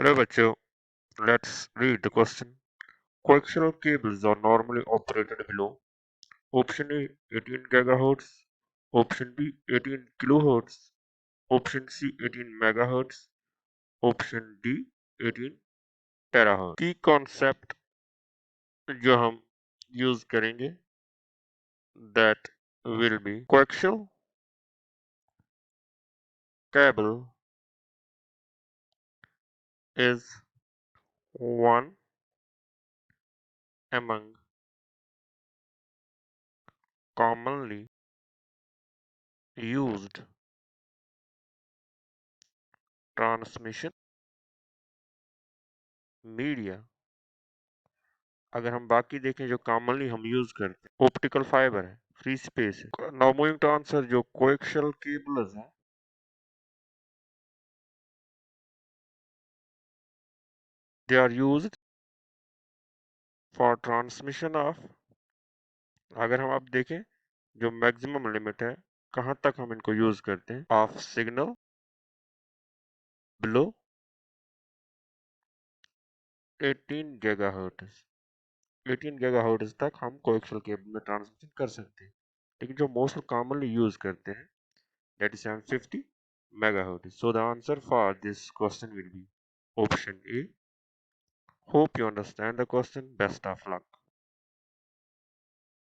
Hello बच्चों, let's read the question. Coaxial cables are normally operated below option A 18 GHz, option B 18 kHz, option C 18 MHz, option D 18 THz. की concept जो हम use करेंगे that will be coaxial cable is one among commonly used transmission media. अगर हम बाकी देखें जो commonly हम यूज करते हैं ऑप्टिकल फाइबर है, फ्री स्पेस है। नाउ मूविंग टू आंसर, जो कोएक्सियल केबल्स हैं they are used for transmission of, अगर हम अब देखें जो मैक्सिमम लिमिट है कहाँ तक हम इनको यूज करते हैं, of signal below 18 gigahertz. 18 gigahertz तक हम कोएक्सियल केबल में ट्रांसमिशन कर सकते हैं, लेकिन जो मोस्ट कॉमनली यूज करते हैं that is 750 megahertz. So the answer for this question will be option A. Hope you understand the question. Best of luck.